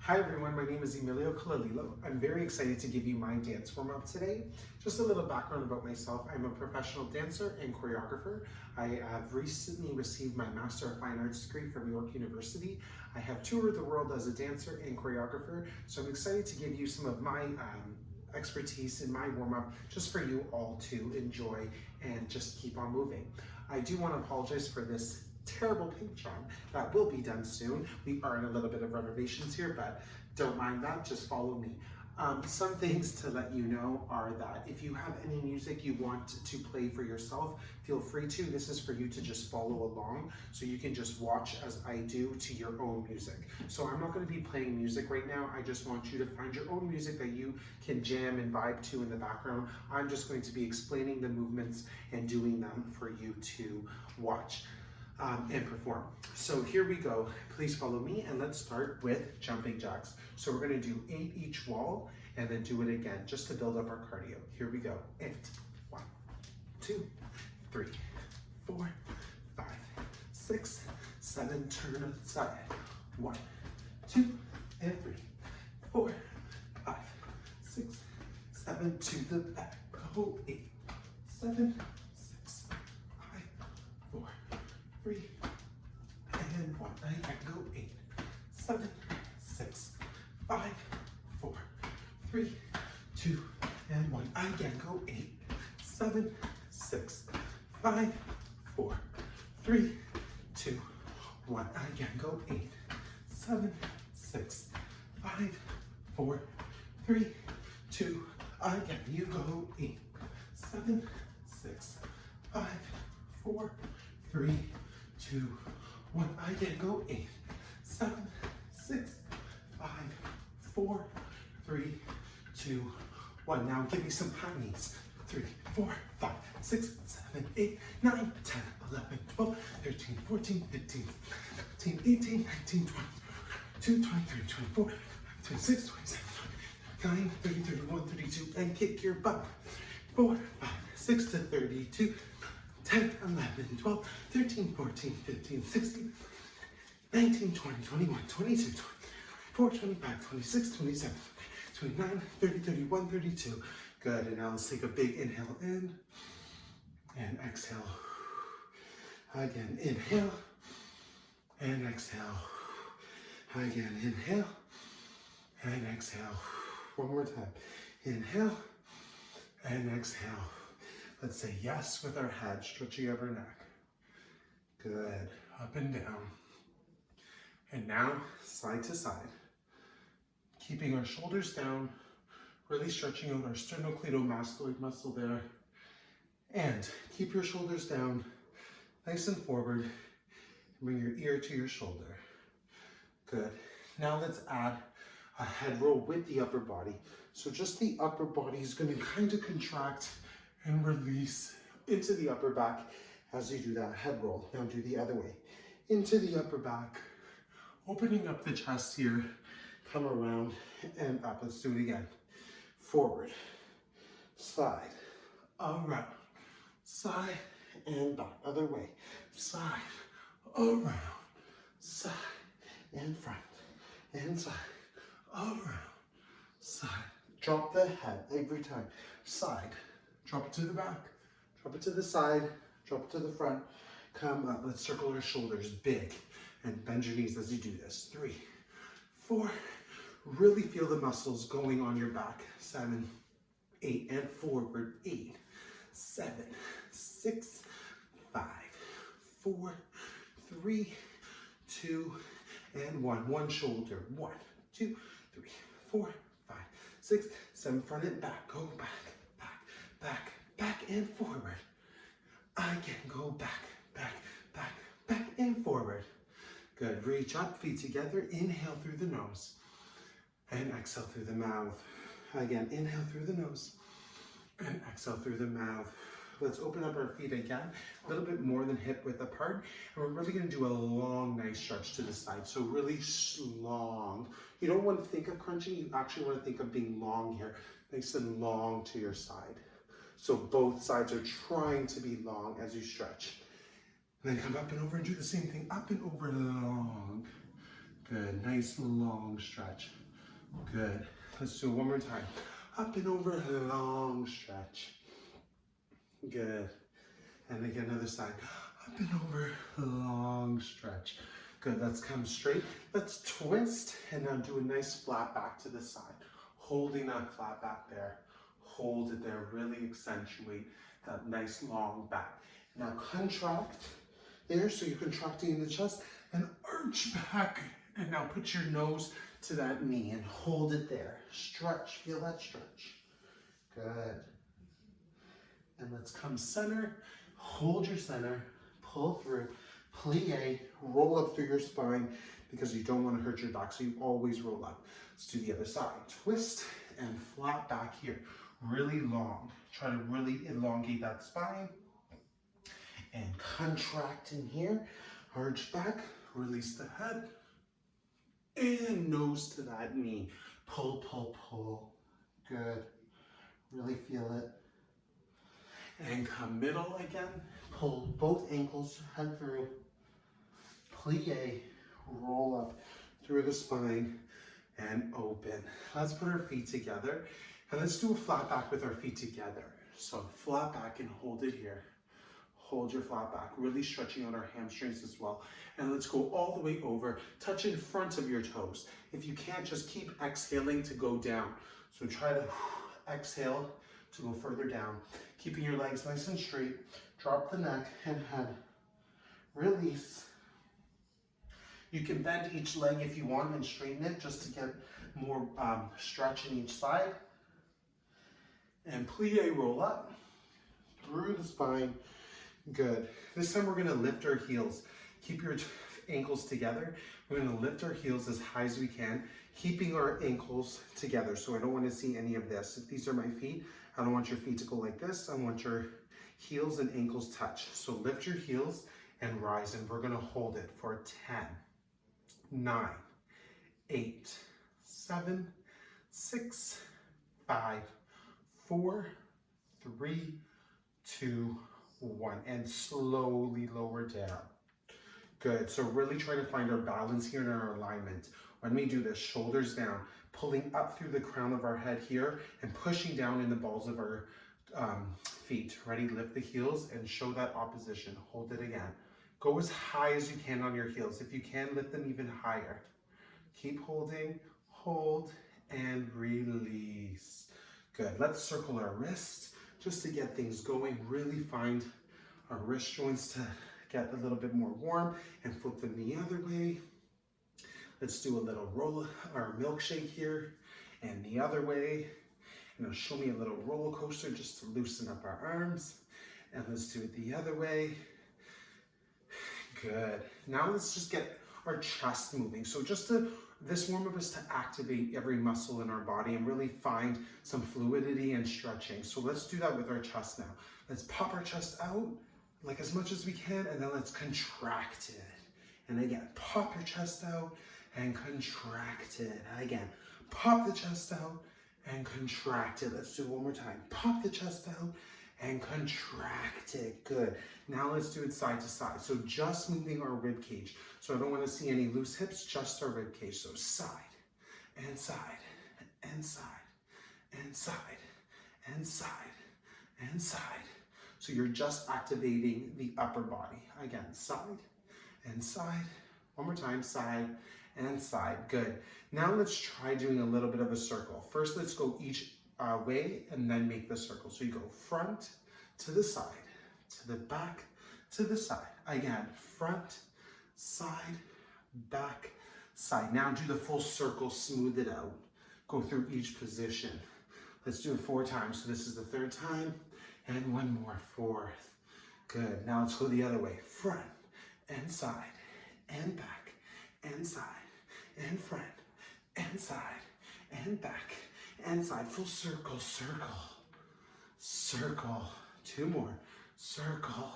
Hi everyone, my name is Emilio Colalillo. I'm very excited to give you my dance warm-up today. Just a little background about myself. I'm a professional dancer and choreographer. I have recently received my Master of Fine Arts degree from York University. I have toured the world as a dancer and choreographer, so I'm excited to give you some of my expertise in my warm-up just for you all to enjoy and just keep on moving. I do want to apologize for this terrible paint job that will be done soon. We are in a little bit of renovations here, but don't mind that, just follow me. Some things to let you know are that if you have any music you want to play for yourself, feel free to. This is for you to just follow along, so you can just watch as I do to your own music. So I'm not going to be playing music right now. I just want you to find your own music that you can jam and vibe to in the background. I'm just going to be explaining the movements and doing them for you to watch and perform. So here we go. Please follow me and let's start with jumping jacks. So we're going to do 8 each wall and then do it again just to build up our cardio. Here we go. And 1, 2, 3, 4, 5, 6, 7, turn aside. 1, 2, and 3, 4, 5, 6, 7, to the back. Go 8, 7, 6, 5, 4, 3, and 1. I can go 8, 7, 6, 5, 4, 3, 2, and 1. I can go 8, 7, 6, 5, 4, 3, 2, 1. I can go 8, 7, 6, 5, 4, 3, 2. Again, you go 8, 7, 6, 5, 4, 3, 2, 1. Again, go 8, 7, 6, 5, 4, 3, 2, 1. Now give me some high knees. 3, 4, 5, 6, 7, 8, 9, 10, 11, 12, 13, 14, 15, 16, 18, 19, 20, 22, 23, 24, 26, 27, 29, 30, 31, 32, and kick your butt. 4, 5, 6 to 32, 10, 11, 12, 13, 14, 15, 16, 19, 20, 21, 22, 24, 25, 26, 27, 29, 30, 31, 32. Good, and now let's take a big inhale in and exhale. Again, inhale and exhale. Again, inhale and exhale. One more time. Inhale and exhale. Let's say yes with our head, stretching out our neck. Good, up and down. And now, side to side. Keeping our shoulders down, really stretching out our sternocleidomastoid muscle there. And keep your shoulders down, nice and forward. Bring your ear to your shoulder. Good. Now let's add a head roll with the upper body. So just the upper body is going to kind of contract and release into the upper back as you do that head roll. Now do the other way. Into the upper back, opening up the chest here, come around and up. Let's do it again. Forward, side, around, side and back. Other way, side, around, side and front, and side, around, side. Drop the head every time. Side. Drop it to the back, drop it to the side, drop it to the front, come up. Let's circle our shoulders big and bend your knees as you do this. 3, 4, really feel the muscles going on your back. 7, 8, and forward. 8, 7, 6, 5, 4, 3, 2, and 1. One shoulder. 1, 2, 3, 4, 5, 6, 7, front and back. Go back. Back, back, and forward. I can go back, back, back, back, and forward. Good. Reach up, feet together. Inhale through the nose. And exhale through the mouth. Again, inhale through the nose. And exhale through the mouth. Let's open up our feet again. A little bit more than hip width apart. And we're really going to do a long, nice stretch to the side. So really long. You don't want to think of crunching. You actually want to think of being long here. Nice and long to your side. So both sides are trying to be long as you stretch. And then come up and over and do the same thing. Up and over long. Good. nice long stretch. Good. Let's do it one more time. Up and over, long stretch. Good. And again, other side. Up and over, long stretch. Good, let's come straight. Let's twist and now do a nice flat back to the side. Holding that flat back there. Hold it there, really accentuate that nice long back. Now contract there, so you're contracting in the chest and arch back. And now put your nose to that knee and hold it there. Stretch, feel that stretch. Good. And let's come center, hold your center, pull through, plie, roll up through your spine because you don't want to hurt your back, so you always roll up. Let's do the other side. Twist and flat back here, really long. Try to really elongate that spine and contract in here, arch back, release the head, and nose to that knee. Pull, pull, pull. Good. Really feel it. And come middle again. Pull both ankles, head through. Plie, roll up through the spine and open. Let's put our feet together and let's do a flat back with our feet together. So flat back and hold it here. Hold your flat back, really stretching out our hamstrings as well. And let's go all the way over, touch in front of your toes. If you can't, just keep exhaling to go down. So try to exhale to go further down. Keeping your legs nice and straight. Drop the neck and head. Release. You can bend each leg if you want and straighten it just to get more stretch in each side. And plie, roll up through the spine. Good. This time we're going to lift our heels. Keep your ankles together. We're going to lift our heels as high as we can, keeping our ankles together. So I don't want to see any of this. If these are my feet, I don't want your feet to go like this. I want your heels and ankles touch. So lift your heels and rise, and we're going to hold it for 10, 9, 8, 7, 6, 5, 4, 3, 2, 1, and slowly lower down. Good. So really try to find our balance here in our alignment. When we do this, shoulders down, pulling up through the crown of our head here and pushing down in the balls of our feet. Ready? Lift the heels and show that opposition. Hold it again. Go as high as you can on your heels. If you can, lift them even higher. Keep holding, hold, and release. Good. Let's circle our wrists just to get things going. Really find our wrist joints to get a little bit more warm and flip them the other way. Let's do a little roll or milkshake here and the other way. And it'll show me a little roller coaster just to loosen up our arms. And let's do it the other way. Good. Now let's just get our chest moving. So this warm-up is to activate every muscle in our body and really find some fluidity and stretching. So let's do that with our chest now. Let's pop our chest out like as much as we can, and then let's contract it. And again, pop your chest out and contract it. Again, pop the chest out and contract it. Let's do it one more time. Pop the chest out and contract it. Good. Now let's do it side to side. So just moving our rib cage. So I don't want to see any loose hips, just our rib cage. So side and side and side and side and side and side. So you're just activating the upper body. Again, side and side. One more time, side and side. Good. Now let's try doing a little bit of a circle. First, let's go each way and then make the circle. So you go front to the side, to the back, to the side. Again, front, side, back, side. Now do the full circle, smooth it out. Go through each position. Let's do it 4 times. So this is the 3rd time. And one more, 4th. Good. Now let's go the other way. Front and side and back and side and front and side and back and side. Full circle, circle, circle. 2 more. Circle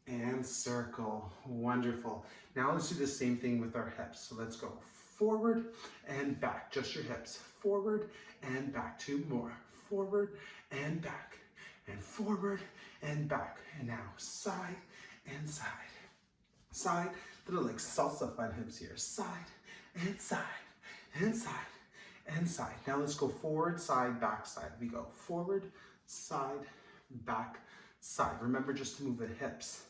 and circle. Wonderful. Now let's do the same thing with our hips. So let's go forward and back. Just your hips. Forward and back. 2 more. Forward and back. And forward and back. And now side and side. Side. Little like salsa fun hips here. Side and side and side and side. Now let's go forward, side, back, side. We go forward, side, back, side. Remember just to move the hips.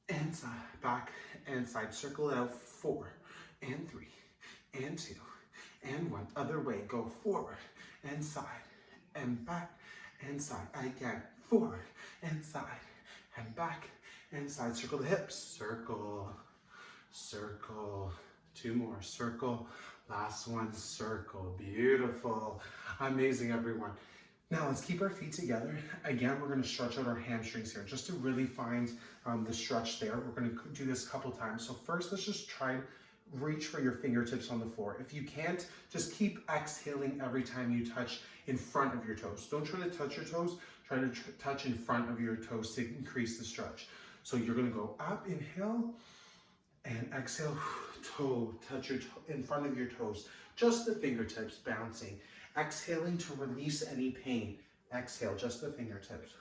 And side, back, and side. Circle it out. 4 and 3 and 2 and 1. Other way. Go forward and side and back and side. Again. Forward and side and back and side. Circle the hips. Circle, circle. 2 more. Circle. Last one. Circle. Beautiful. Amazing, everyone. Now let's keep our feet together. Again, we're going to stretch out our hamstrings here just to really find the stretch there. We're going to do this a couple times. So first, let's just try and reach for your fingertips on the floor. If you can't, just keep exhaling every time you touch in front of your toes. Don't try to touch your toes. Try to touch in front of your toes to increase the stretch. So you're going to go up, inhale, and exhale, toe, touch your toe in front of your toes. Just the fingertips bouncing. Exhaling to release any pain. Exhale, just the fingertips.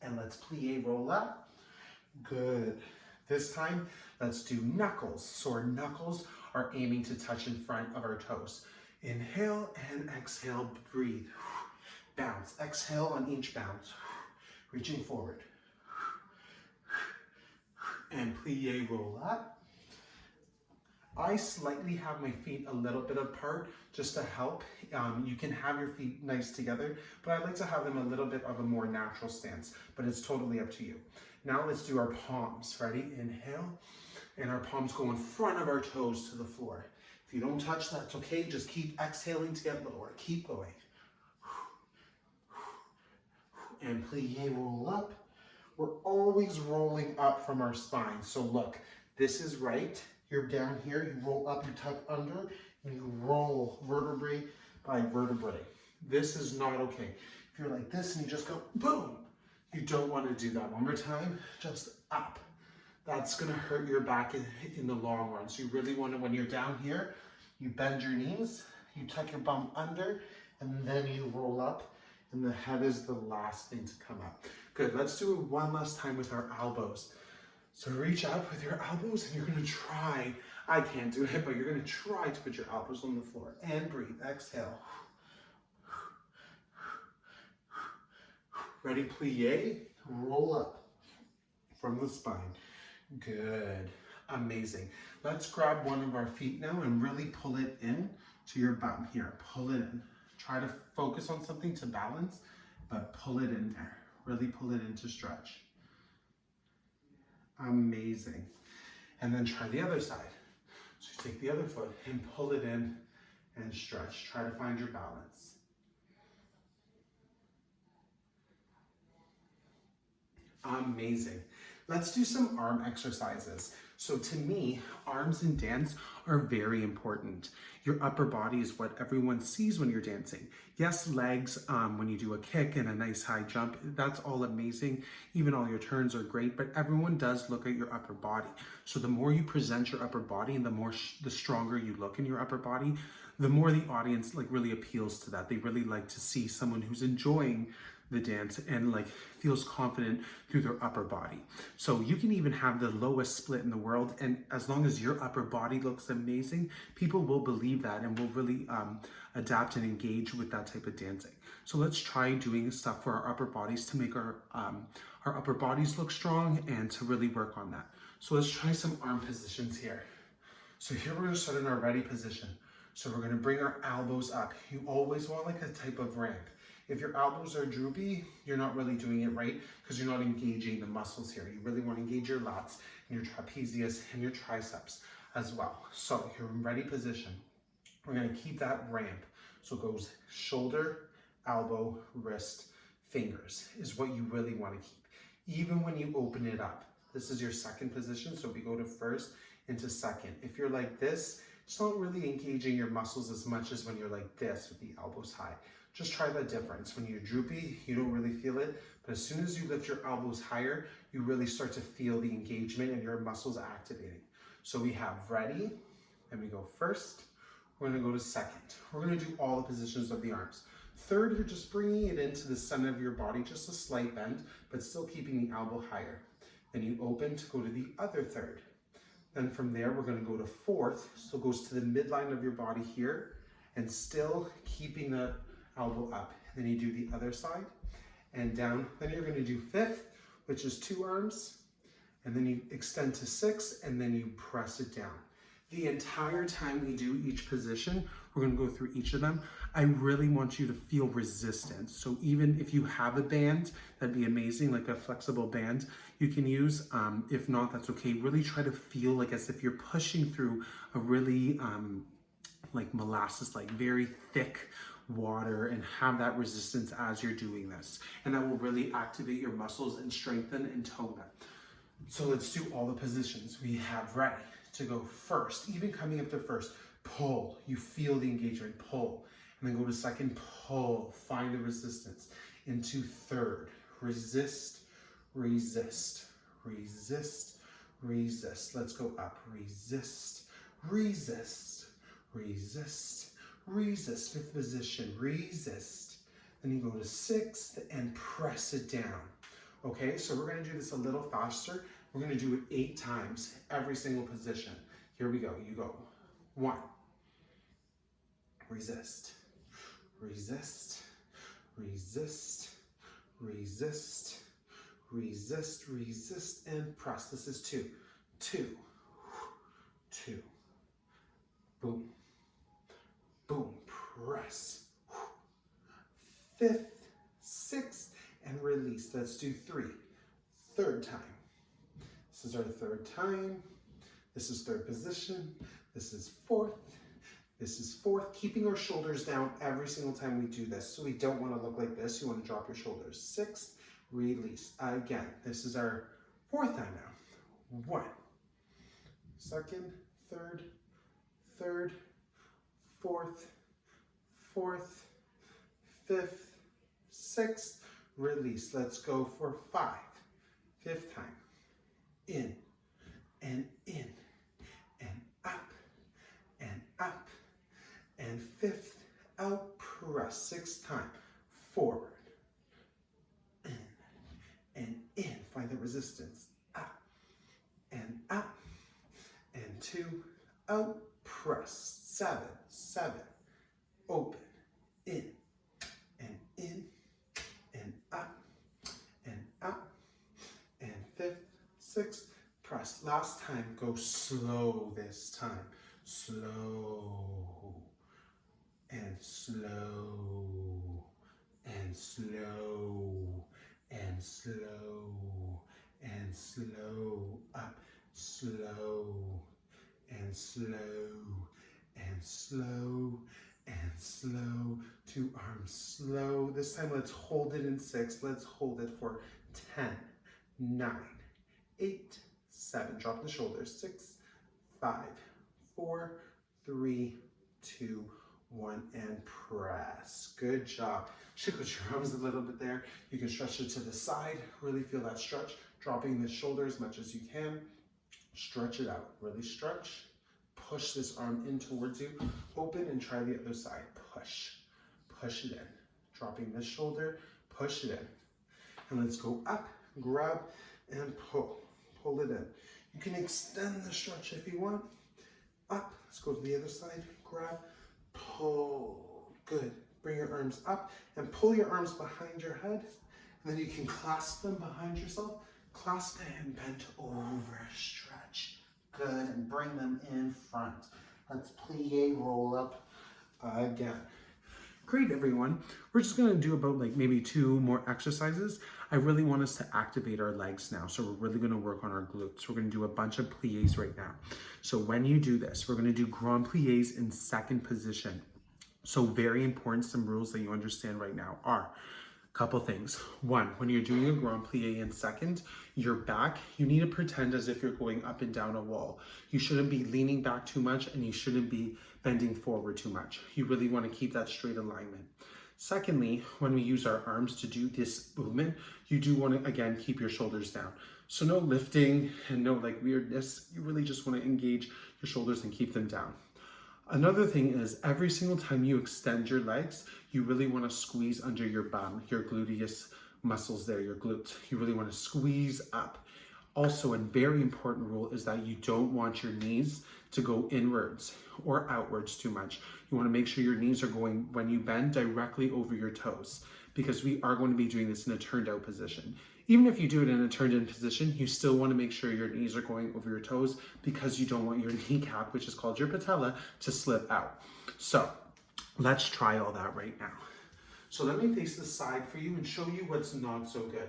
And let's plie, roll up. Good. This time, let's do knuckles. So our knuckles are aiming to touch in front of our toes. Inhale and exhale, breathe. Bounce. Exhale on each bounce. Reaching forward. And plie, roll up. I slightly have my feet a little bit apart just to help. You can have your feet nice together, but I like to have them a little bit of a more natural stance, but it's totally up to you. Now let's do our palms. Ready? Inhale, and our palms go in front of our toes to the floor. If you don't touch, that's okay. Just keep exhaling to get lower. Keep going. And plie, roll up. We're always rolling up from our spine. So look, this is right. You're down here, you roll up, you tuck under, and you roll vertebrae by vertebrae. This is not okay. If you're like this and you just go boom, you don't want to do that. One more time, just up. That's gonna hurt your back in the long run. So you really want to, when you're down here, you bend your knees, you tuck your bum under, and then you roll up, and the head is the last thing to come up. Good, let's do it one last time with our elbows. So reach up with your elbows and you're going to try, I can't do it, but you're going to try to put your elbows on the floor and breathe. Exhale. Ready, plie, roll up from the spine. Good, amazing. Let's grab one of our feet now and really pull it in to your bum here. Pull it in. Try to focus on something to balance, but pull it in there. Really pull it in to stretch. Amazing. And then try the other side. So you take the other foot and pull it in and stretch. Try to find your balance. Amazing. Let's do some arm exercises. So to me, arms in dance are very important. Your upper body is what everyone sees when you're dancing. Yes, legs, when you do a kick and a nice high jump, that's all amazing. Even all your turns are great, but everyone does look at your upper body. So the more you present your upper body and the stronger you look in your upper body, the more the audience really appeals to that. They really like to see someone who's enjoying the dance and feels confident through their upper body. So you can even have the lowest split in the world, and as long as your upper body looks amazing, people will believe that and will really adapt and engage with that type of dancing. So let's try doing stuff for our upper bodies to make our upper bodies look strong and to really work on that. So let's try some arm positions here. So here we're going to start in our ready position. So we're going to bring our elbows up. You always want a type of ramp. If your elbows are droopy, you're not really doing it right because you're not engaging the muscles here. You really want to engage your lats and your trapezius and your triceps as well. So you're in ready position. We're going to keep that ramp. So it goes shoulder, elbow, wrist, fingers is what you really want to keep. Even when you open it up, this is your second position. So we go to first into second. If you're like this, it's not really engaging your muscles as much as when you're like this with the elbows high. Just try that difference. When you're droopy, you don't really feel it, but as soon as you lift your elbows higher, you really start to feel the engagement and your muscles activating. So we have ready, and we go first. We're gonna go to second. We're gonna do all the positions of the arms. Third, you're just bringing it into the center of your body, just a slight bend, but still keeping the elbow higher. Then you open to go to the other third. Then from there, we're gonna go to fourth. So it goes to the midline of your body here and still keeping the elbow up. Then you do the other side and down. Then you're gonna do fifth, which is 2 arms. And then you extend to 6 and then you press it down. The entire time we do each position, we're gonna go through each of them. I really want you to feel resistance. So even if you have a band, that'd be amazing, like a flexible band you can use. If not, that's okay. Really try to feel like as if you're pushing through a really like molasses, like very thick water, and have that resistance as you're doing this. And that will really activate your muscles and strengthen and tone them. So let's do all the positions we have ready to go first. Even coming up to first, pull. You feel the engagement, pull. And then go to second, pull. Find the resistance. Into third, resist, resist, resist, resist. Let's go up. Resist, resist, resist, resist. Fifth position, resist. Then you go to sixth and press it down. Okay, so we're gonna do this a little faster. We're gonna do it 8 times, every single position. Here we go, you go. 1, resist, resist, resist, resist, resist, resist, and press. This is 2, 2, 2, boom, boom, press. 5th, 6th, and release. Let's do 3. Third time. This is our third time. This is third position. This is fourth. This is fourth. Keeping our shoulders down every single time we do this. So we don't want to look like this. You want to drop your shoulders. 6th, release. Again, this is our fourth time now. 1, second, third, third, fourth, fourth, 5th, 6th, release. Let's go for 5. 5th time. In and in and up and up. And 5th, out, press. 6th time. Forward. In and in. Find the resistance. Up and up. And 2, out, press. 7, 7. Open. In and in. And up, and up, and 5th, 6th, press. Last time, go slow this time. Slow, and slow, and slow, and slow, and slow, up, slow, and slow, and slow, and slow. 2 arms slow. This time let's hold it in 6. Let's hold it for 10, 9, 8, 7. Drop the shoulders. 6, 5, 4, 3, 2, 1, and press. Good job. Shake out your arms a little bit there. You can stretch it to the side. Really feel that stretch. Dropping the shoulder as much as you can. Stretch it out. Really stretch. Push this arm in towards you. Open and try the other side. Push. Push it in. Dropping this shoulder. Push it in. And let's go up, grab, and pull. Pull it in. You can extend the stretch if you want. Up. Let's go to the other side. Grab, pull. Good. Bring your arms up and pull your arms behind your head. And then you can clasp them behind yourself. Clasp and bend over. Stretch. Good. And bring them in front. Let's plie, roll up again. Great, everyone. We're just gonna do about like maybe 2 more exercises. I really want us to activate our legs now. So we're really gonna work on our glutes. We're gonna do a bunch of plies right now. So when you do this, we're gonna do grand plies in second position. So very important, some rules that you understand right now are a couple things. 1, when you're doing a grand plie in second, your back, you need to pretend as if you're going up and down a wall. You shouldn't be leaning back too much and you shouldn't be bending forward too much. You really want to keep that straight alignment. Secondly, when we use our arms to do this movement, you do want to, again, keep your shoulders down. So no lifting and no like weirdness. You really just want to engage your shoulders and keep them down. Another thing is every single time you extend your legs, you really want to squeeze under your bum, your gluteus muscles there, your glutes. You really want to squeeze up. Also, a very important rule is that you don't want your knees to go inwards or outwards too much. You want to make sure your knees are going, when you bend, directly over your toes, because we are going to be doing this in a turned out position. Even if you do it in a turned in position, you still want to make sure your knees are going over your toes, because you don't want your kneecap, which is called your patella, to slip out. So let's try all that right now. So let me face the side for you and show you what's not so good.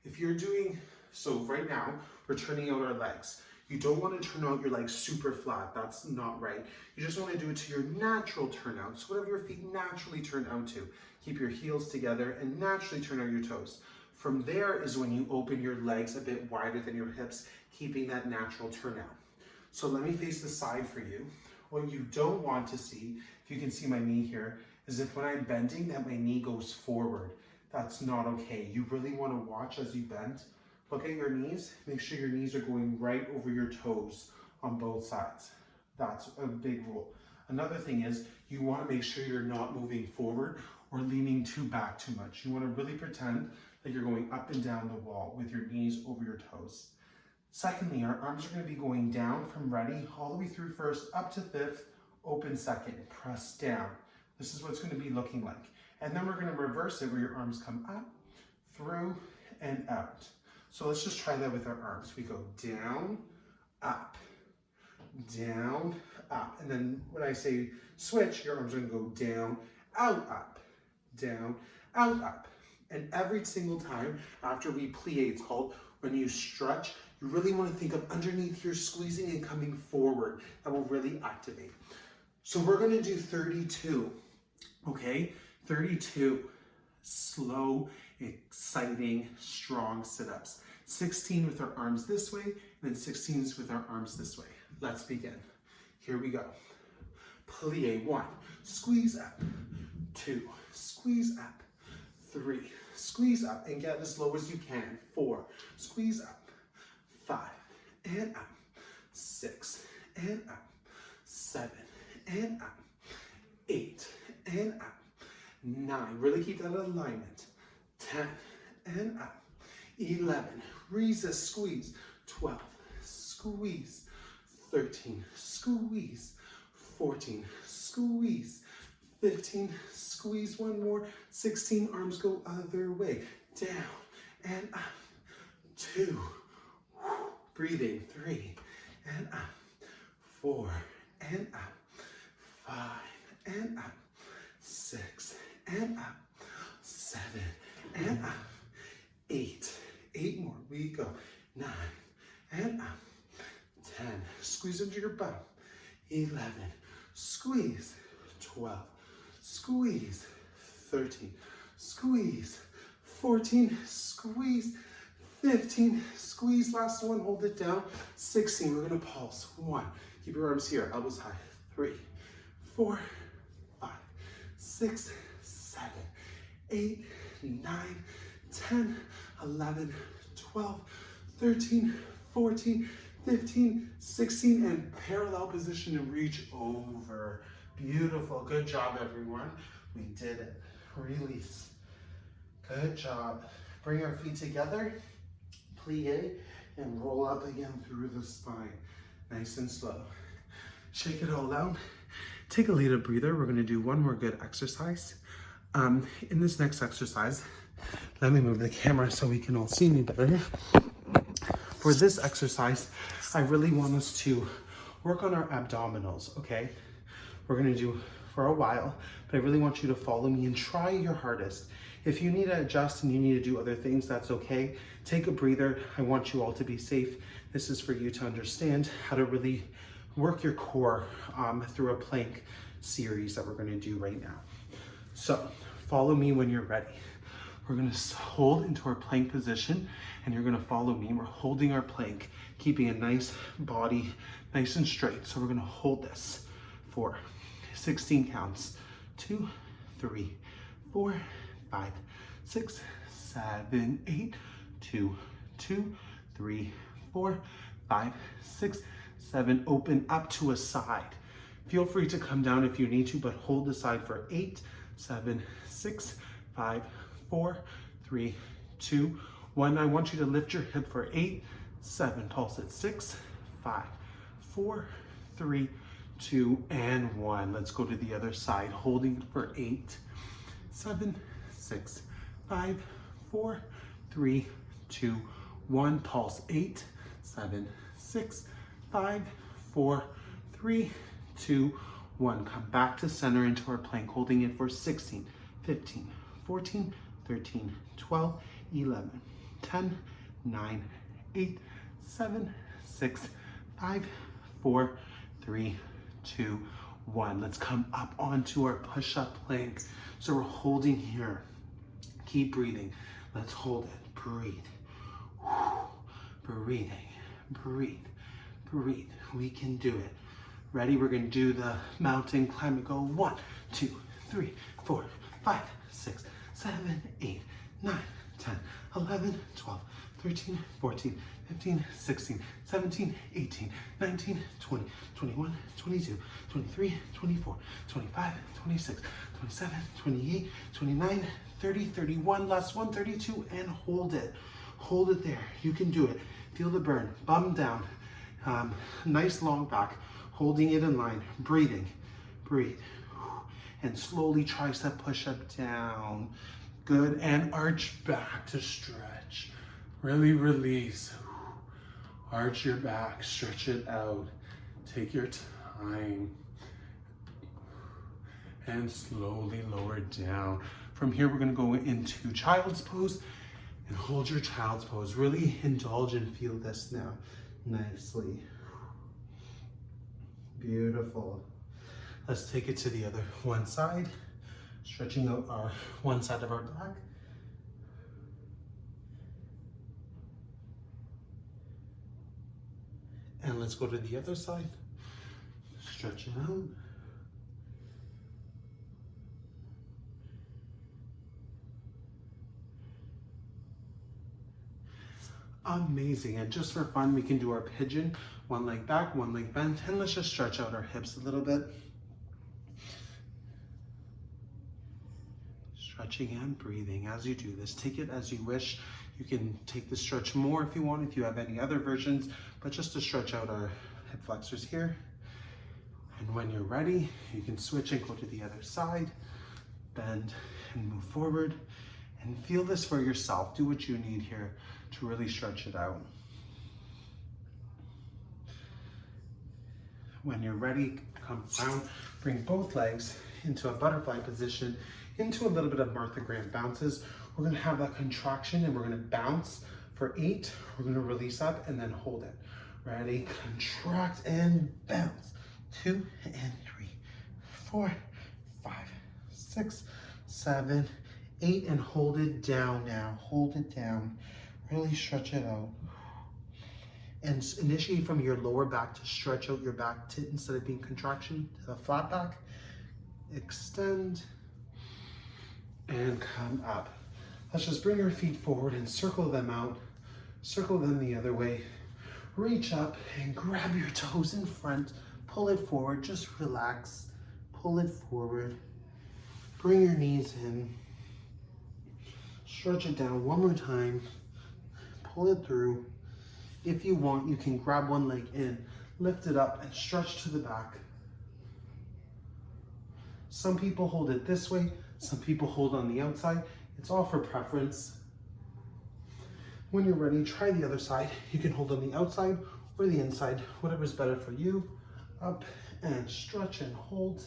If you're doing, so right now, we're turning out our legs. You don't want to turn out your legs super flat. That's not right. You just want to do it to your natural turnout. So whatever your feet naturally turn out to. Keep your heels together and naturally turn out your toes. From there is when you open your legs a bit wider than your hips, keeping that natural turnout. So let me face the side for you. What you don't want to see, if you can see my knee here, is if when I'm bending that my knee goes forward. That's not okay. You really want to watch as you bend. Look at your knees. Make sure your knees are going right over your toes on both sides. That's a big rule. Another thing is you want to make sure you're not moving forward or leaning back too much. You want to really pretend that you're going up and down the wall with your knees over your toes. Secondly, our arms are going to be going down from ready all the way through first, up to fifth, open second, press down. This is what it's going to be looking like. And then we're going to reverse it where your arms come up, through, and out. So let's just try that with our arms. We go down, up, and then when I say switch, your arms are going to go down, up, down, up. And every single time after we plie, it's called, when you stretch, you really want to think of underneath here, squeezing and coming forward. That will really activate. So we're going to do 32, okay? 32 slow, exciting, strong sit-ups. 16 with our arms this way, and then 16 with our arms this way. Let's begin. Here we go. Plie, 1, squeeze up, 2, squeeze up, 3, squeeze up and get as low as you can, 4, squeeze up, 5, and up, 6, and up, 7, and up, 8, and up, 9, really keep that alignment, 10, and up, 11, resist, squeeze, 12, squeeze, 13, squeeze, 14, squeeze, 15, squeeze one more, 16, arms go other way, down and up, 2, breathing, 3, and up, 4, and up, 5, and up, 6, and up, 7, and up, 8, 8 more, we go, 9, and up, 10, squeeze into your bum, 11, squeeze, 12, squeeze, 13, squeeze, 14, squeeze, 15, squeeze, last one, hold it down, 16, we're gonna pulse, 1, keep your arms here, elbows high, 3, 4, 5, 6, 7, 8, 9, 10, 11, 12, 13, 14, 15, 16, and parallel position and reach over. Beautiful, good job everyone. We did it. Release. Good job. Bring our feet together, plie, and roll up again through the spine. Nice and slow. Shake it all out. Take a little breather. We're gonna do one more good exercise. In this next exercise, let me move the camera so we can all see me better. For this exercise, I really want us to work on our abdominals, okay? We're gonna do for a while, but I really want you to follow me and try your hardest. If you need to adjust and you need to do other things, that's okay. Take a breather. I want you all to be safe. This is for you to understand how to really work your core through a plank series that we're gonna do right now. So follow me when you're ready. We're gonna hold into our plank position and you're gonna follow me. We're holding our plank, keeping a nice body, nice and straight. So we're gonna hold this for 16 counts. 2, 3, 4, 5, 6, 7, 8, 2, 2, 3, 4, 5, 6, 7. Open up to a side. Feel free to come down if you need to, but hold the side for 8, 7, 6, 5, 4, 3, 2, 1. I want you to lift your hip for 8, 7. Pulse at 6, 5, 4, 3, 2, and 1. Let's go to the other side, holding for 8, 7, 6, 5, 4, 3, 2, 1. Pulse 8, 7, 6, 5, 4, 3, 2, 1. Come back to center into our plank, holding it for 16, 15, 14, 13, 12, 11, 10, 9, 8, 7, 6, 5, 4, 3, 2, 1. Let's come up onto our push-up plank. So we're holding here. Keep breathing. Let's hold it. Breathe. Breathing. Breathe. Breathe. We can do it. Ready? We're going to do the mountain climb and go 1, 2, 3, 4, 5, 6, 7, 8, 9, 10, 11, 12, 13, 14, 15, 16, 17, 18, 19, 20, 21, 22, 23, 24, 25, 26, 27, 28, 29, 30, 31, last one, 32, and hold it. Hold it there. You can do it. Feel the burn. Bum down. Nice long back. Holding it in line. Breathing. Breathe. And slowly tricep push-up down. Good. And arch back to stretch. Really release. Arch your back. Stretch it out. Take your time. And slowly lower it down. From here, we're going to go into child's pose and hold your child's pose. Really indulge and feel this now nicely. Beautiful. Let's take it to the other one side, stretching out our one side of our back. And let's go to the other side. Stretch it out. Amazing. And just for fun, we can do our pigeon, one leg back, one leg bent, and let's just stretch out our hips a little bit. Stretching and breathing as you do this. Take it as you wish. You can take the stretch more if you want, if you have any other versions, but just to stretch out our hip flexors here. And when you're ready, you can switch and go to the other side, bend and move forward, and feel this for yourself. Do what you need here to really stretch it out. When you're ready, come down, bring both legs into a butterfly position, into a little bit of Martha Graham bounces. We're gonna have that contraction and we're gonna bounce for 8. We're gonna release up and then hold it. Ready, contract and bounce. 2 and 3, 4, 5, 6, 7, 8, and hold it down now. Hold it down. Really stretch it out. And initiate from your lower back to stretch out your back to, instead of being contraction, to a flat back. Extend and come up. Let's just bring our feet forward and circle them out. Circle them the other way. Reach up and grab your toes in front. Pull it forward. Just relax. Pull it forward. Bring your knees in. Stretch it down one more time. Pull it through. If you want, you can grab one leg in, lift it up, and stretch to the back. Some people hold it this way, some people hold on the outside. It's all for preference. When you're ready, try the other side. You can hold on the outside or the inside, whatever's better for you. Up and stretch and hold.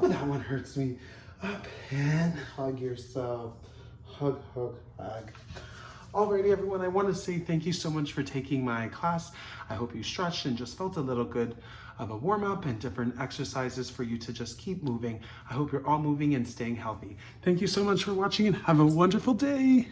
Oh, that one hurts me. Up and hug yourself. Hug, hug, hug. Alrighty, everyone, I want to say thank you so much for taking my class. I hope you stretched and just felt a little good of a warm-up and different exercises for you to just keep moving. I hope you're all moving and staying healthy. Thank you so much for watching and have a wonderful day.